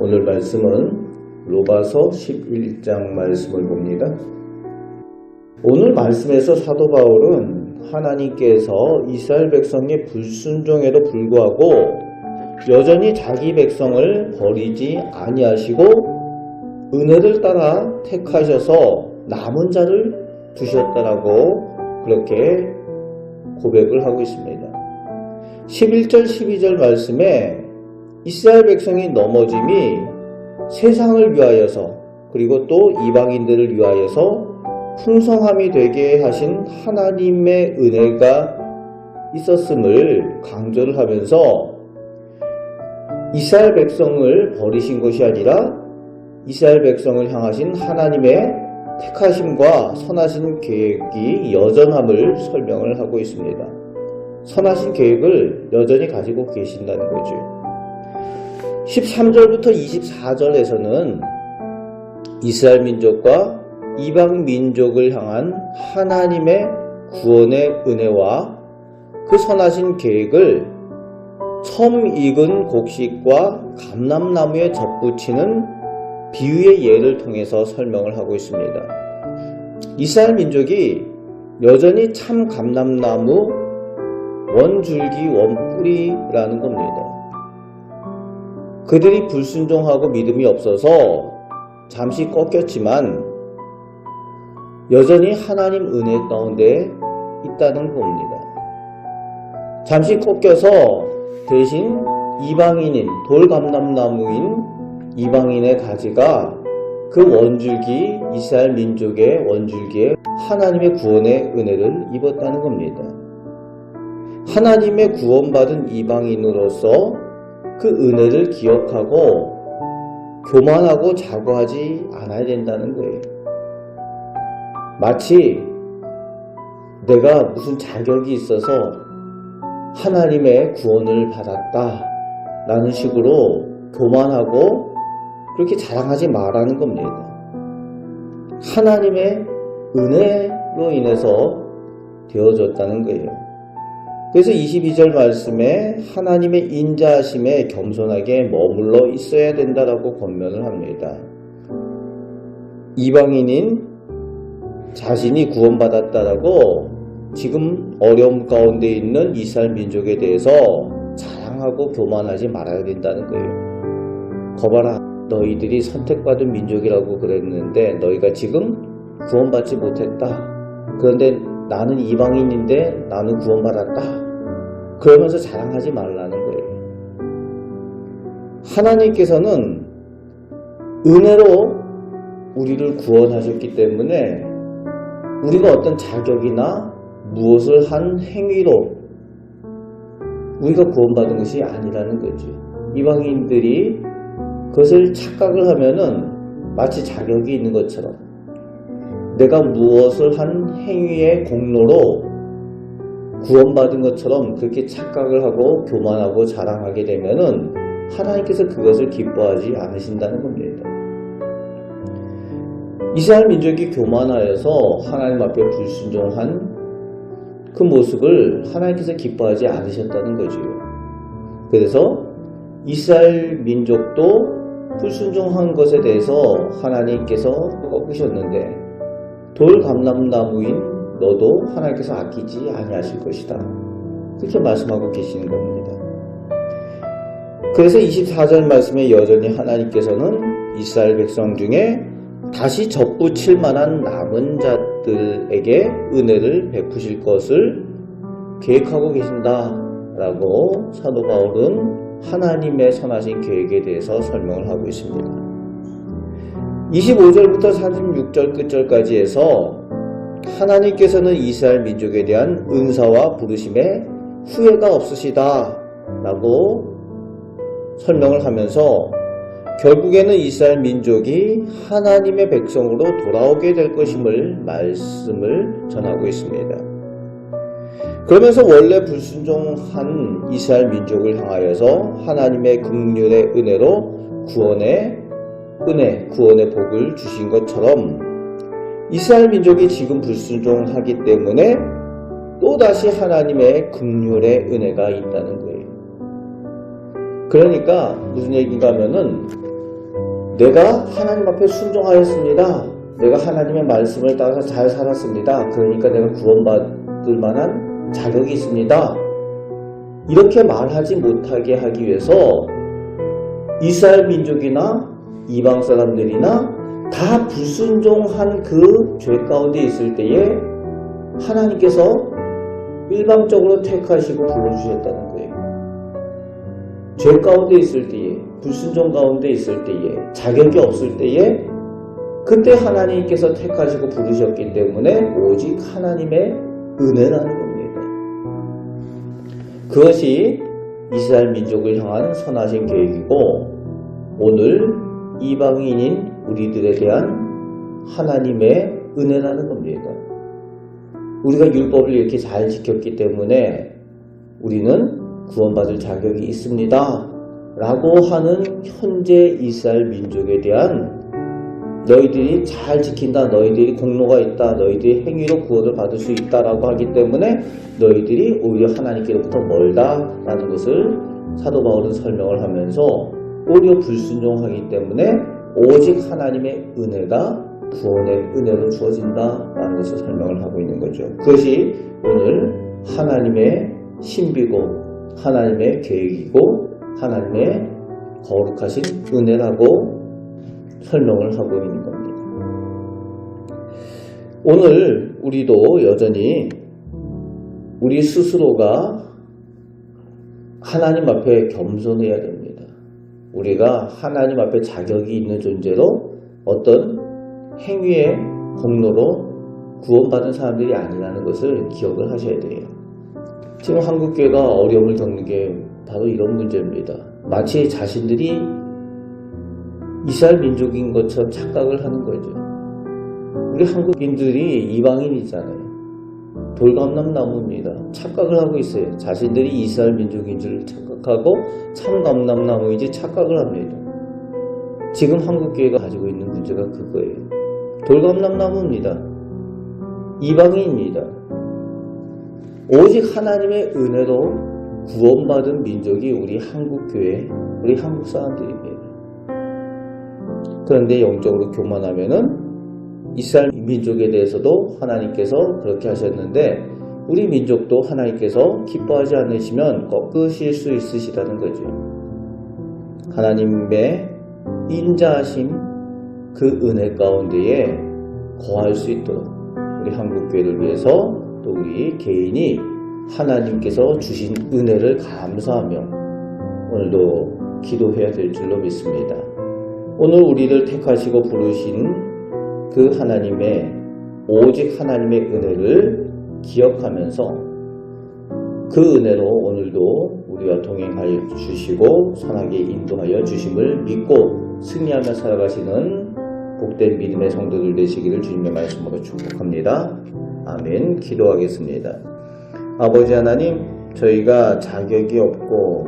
오늘 말씀은 로마서 11장 말씀을 봅니다. 오늘 말씀에서 사도 바울은 하나님께서 이스라엘 백성의 불순종에도 불구하고 여전히 자기 백성을 버리지 아니하시고 은혜를 따라 택하셔서 남은 자를 두셨다라고 그렇게 고백을 하고 있습니다. 11절 12절 말씀에 이스라엘 백성이 넘어짐이 세상을 위하여서 그리고 또 이방인들을 위하여서 풍성함이 되게 하신 하나님의 은혜가 있었음을 강조를 하면서 이스라엘 백성을 버리신 것이 아니라 이스라엘 백성을 향하신 하나님의 택하심과 선하신 계획이 여전함을 설명을 하고 있습니다. 선하신 계획을 여전히 가지고 계신다는 거죠. 13절부터 24절에서는 이스라엘 민족과 이방 민족을 향한 하나님의 구원의 은혜와 그 선하신 계획을 섬 익은 곡식과 감람나무에 접붙이는 비유의 예를 통해서 설명을 하고 있습니다. 이스라엘 민족이 여전히 참 감람나무 원줄기 원뿌리라는 겁니다. 그들이 불순종하고 믿음이 없어서 잠시 꺾였지만 여전히 하나님 은혜 가운데 있다는 겁니다. 잠시 꺾여서 대신 이방인인 돌감람나무인 이방인의 가지가 그 원줄기 이스라엘 민족의 원줄기에 하나님의 구원의 은혜를 입었다는 겁니다. 하나님의 구원받은 이방인으로서 그 은혜를 기억하고 교만하고 자고하지 않아야 된다는 거예요. 마치 내가 무슨 자격이 있어서 하나님의 구원을 받았다 라는 식으로 교만하고 그렇게 자랑하지 말라는 겁니다. 하나님의 은혜로 인해서 되어졌다는 거예요. 그래서 22절 말씀에 하나님의 인자하심에 겸손하게 머물러 있어야 된다라고 권면을 합니다. 이방인인 자신이 구원받았다라고 지금 어려움 가운데 있는 이스라엘 민족에 대해서 자랑하고 교만하지 말아야 된다는 거예요. 거봐라, 너희들이 선택받은 민족이라고 그랬는데 너희가 지금 구원받지 못했다. 그런데 나는 이방인인데 나는 구원받았다. 그러면서 자랑하지 말라는 거예요. 하나님께서는 은혜로 우리를 구원하셨기 때문에 우리가 어떤 자격이나 무엇을 한 행위로 우리가 구원받은 것이 아니라는 거죠. 이방인들이 그것을 착각을 하면은 마치 자격이 있는 것처럼 내가 무엇을 한 행위의 공로로 구원받은 것처럼 그렇게 착각을 하고 교만하고 자랑하게 되면은 하나님께서 그것을 기뻐하지 않으신다는 겁니다. 이스라엘 민족이 교만하여서 하나님 앞에 불순종한 그 모습을 하나님께서 기뻐하지 않으셨다는 거죠. 그래서 이스라엘 민족도 불순종한 것에 대해서 하나님께서 꺾으셨는데 돌감람나무인 너도 하나님께서 아끼지 아니하실 것이다. 그렇게 말씀하고 계시는 겁니다. 그래서 24절 말씀에 여전히 하나님께서는 이스라엘 백성 중에 다시 접붙일 만한 남은 자들에게 은혜를 베푸실 것을 계획하고 계신다라고 사도 바울은 하나님의 선하신 계획에 대해서 설명을 하고 있습니다. 25절부터 36절 끝절까지 해서 하나님께서는 이스라엘 민족에 대한 은사와 부르심에 후회가 없으시다 라고 설명을 하면서 결국에는 이스라엘 민족이 하나님의 백성으로 돌아오게 될 것임을 말씀을 전하고 있습니다. 그러면서 원래 불순종한 이스라엘 민족을 향하여서 하나님의 긍휼의 은혜로 구원의 은혜, 구원의 복을 주신 것처럼 이스라엘 민족이 지금 불순종하기 때문에 또다시 하나님의 긍휼의 은혜가 있다는 거예요. 그러니까 무슨 얘기인가 하면은 내가 하나님 앞에 순종하였습니다. 내가 하나님의 말씀을 따라서 잘 살았습니다. 그러니까 내가 구원받을 만한 자격이 있습니다. 이렇게 말하지 못하게 하기 위해서 이스라엘 민족이나 이방 사람들이나 다 불순종한 그 죄 가운데 있을 때에 하나님께서 일방적으로 택하시고 불러주셨다는 거예요. 죄 가운데 있을 때에, 불순종 가운데 있을 때에, 자격이 없을 때에 그때 하나님께서 택하시고 부르셨기 때문에 오직 하나님의 은혜라는 겁니다. 그것이 이스라엘 민족을 향한 선하신 계획이고 오늘 이방인인 우리들에 대한 하나님의 은혜라는 겁니다. 우리가 율법을 이렇게 잘 지켰기 때문에 우리는 구원받을 자격이 있습니다. 라고 하는 현재 이스라엘 민족에 대한 너희들이 잘 지킨다, 너희들이 공로가 있다, 너희들이 행위로 구원을 받을 수 있다라고 하기 때문에 너희들이 오히려 하나님께로부터 멀다라는 것을 사도 바울은 설명을 하면서 오히려 불순종하기 때문에 오직 하나님의 은혜가 구원의 은혜로 주어진다라는 것을 설명을 하고 있는 거죠. 그것이 오늘 하나님의 신비고 하나님의 계획이고 하나님의 거룩하신 은혜라고 설명을 하고 있는 겁니다. 오늘 우리도 여전히 우리 스스로가 하나님 앞에 겸손해야 됩니다. 우리가 하나님 앞에 자격이 있는 존재로 어떤 행위의 공로로 구원받은 사람들이 아니라는 것을 기억을 하셔야 돼요. 지금 한국교회가 어려움을 겪는 게 바로 이런 문제입니다. 마치 자신들이 이스라엘 민족인 것처럼 착각을 하는 거죠. 우리 한국인들이 이방인이잖아요. 돌감람나무입니다. 착각을 하고 있어요. 자신들이 이스라엘 민족인 줄 착각하고 참감람나무인지 착각을 합니다. 지금 한국교회가 가지고 있는 문제가 그거예요. 돌감람나무입니다. 이방인입니다. 오직 하나님의 은혜로 구원받은 민족이 우리 한국교회, 우리 한국 사람들입니다. 그런데 영적으로 교만하면은 이스라엘 민족에 대해서도 하나님께서 그렇게 하셨는데 우리 민족도 하나님께서 기뻐하지 않으시면 꺾으실 수 있으시다는 거죠. 하나님의 인자하심 그 은혜 가운데에 거할 수 있도록 우리 한국교회를 위해서 또 우리 개인이 하나님께서 주신 은혜를 감사하며 오늘도 기도해야 될 줄로 믿습니다. 오늘 우리를 택하시고 부르신 그 하나님의 오직 하나님의 은혜를 기억하면서 그 은혜로 오늘도 우리와 동행하여 주시고 선하게 인도하여 주심을 믿고 승리하며 살아가시는 복된 믿음의 성도들 되시기를 주님의 말씀으로 축복합니다. 아멘. 기도하겠습니다. 아버지 하나님, 저희가 자격이 없고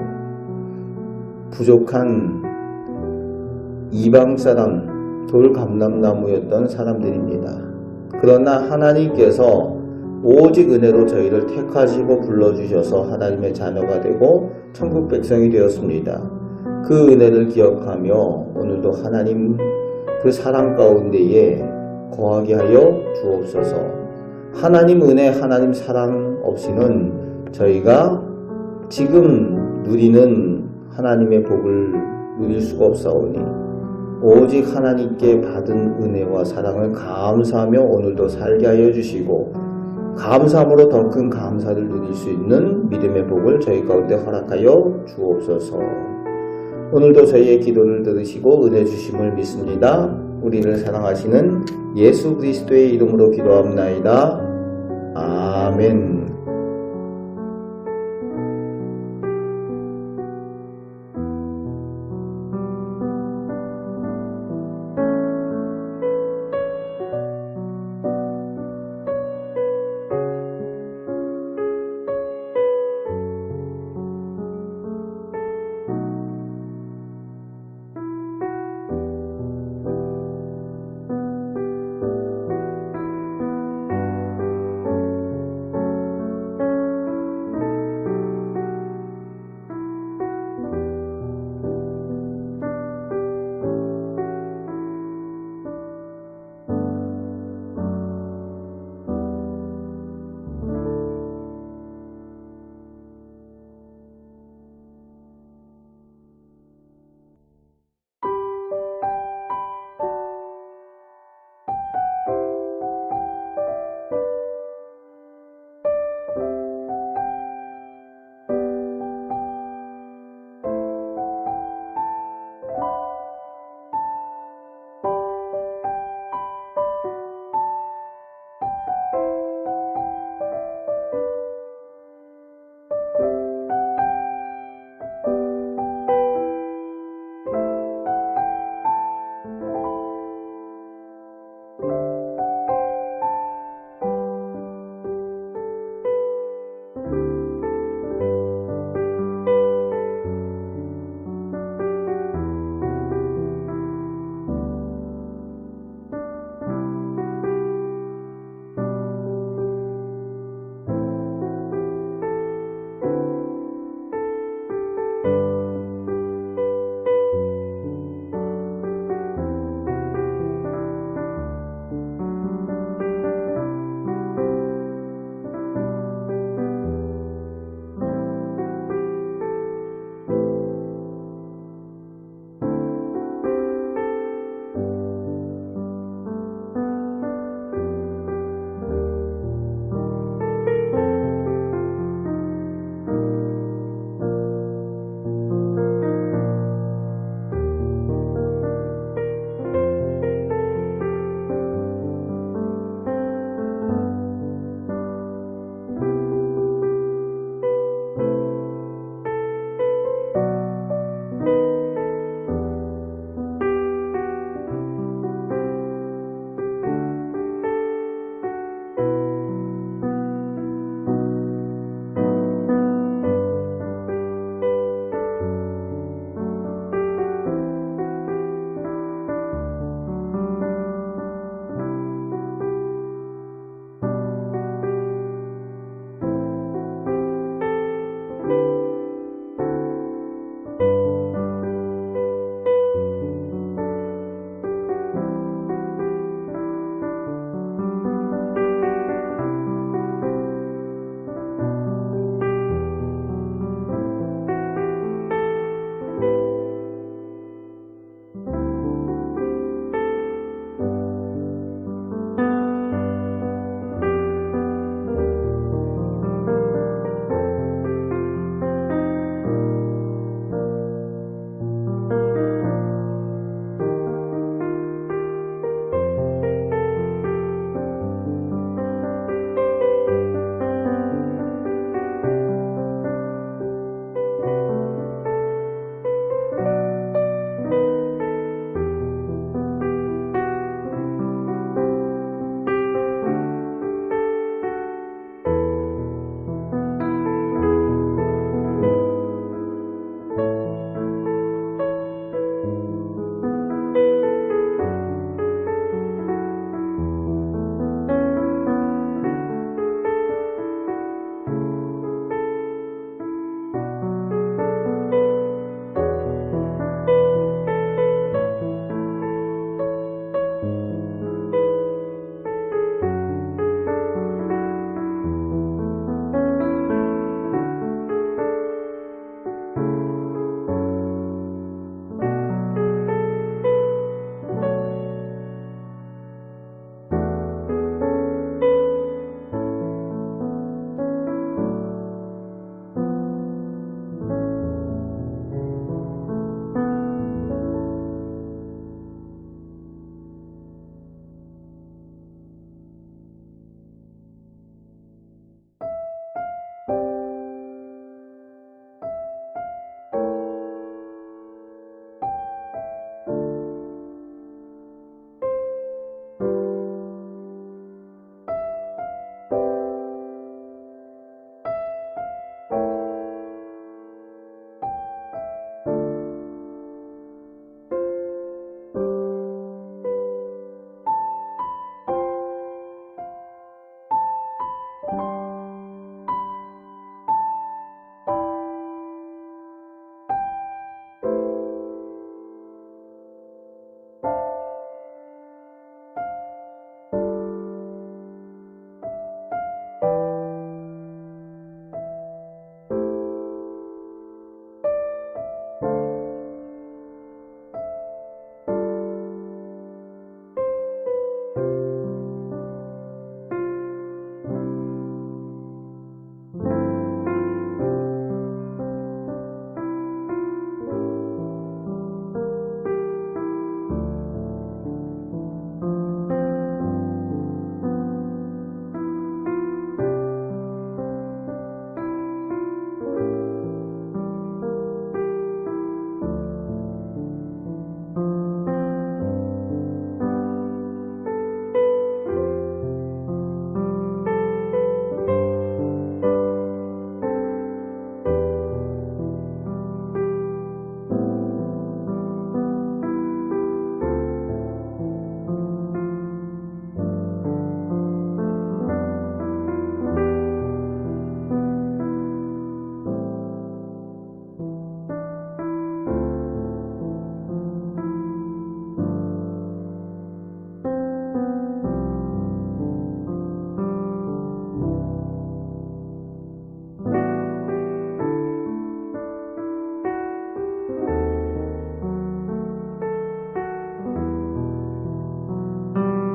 부족한 이방 사람, 돌감람나무였던 사람들입니다. 그러나 하나님께서 오직 은혜로 저희를 택하시고 불러주셔서 하나님의 자녀가 되고 천국 백성이 되었습니다. 그 은혜를 기억하며 오늘도 하나님 그 사랑 가운데에 거하게 하여 주옵소서. 하나님 은혜, 하나님 사랑 없이는 저희가 지금 누리는 하나님의 복을 누릴 수가 없사오니 오직 하나님께 받은 은혜와 사랑을 감사하며 오늘도 살게 하여 주시고 감사함으로 더 큰 감사를 누릴 수 있는 믿음의 복을 저희 가운데 허락하여 주옵소서. 오늘도 저희의 기도를 들으시고 은혜 주심을 믿습니다. 우리를 사랑하시는 예수 그리스도의 이름으로 기도합나이다. 아멘.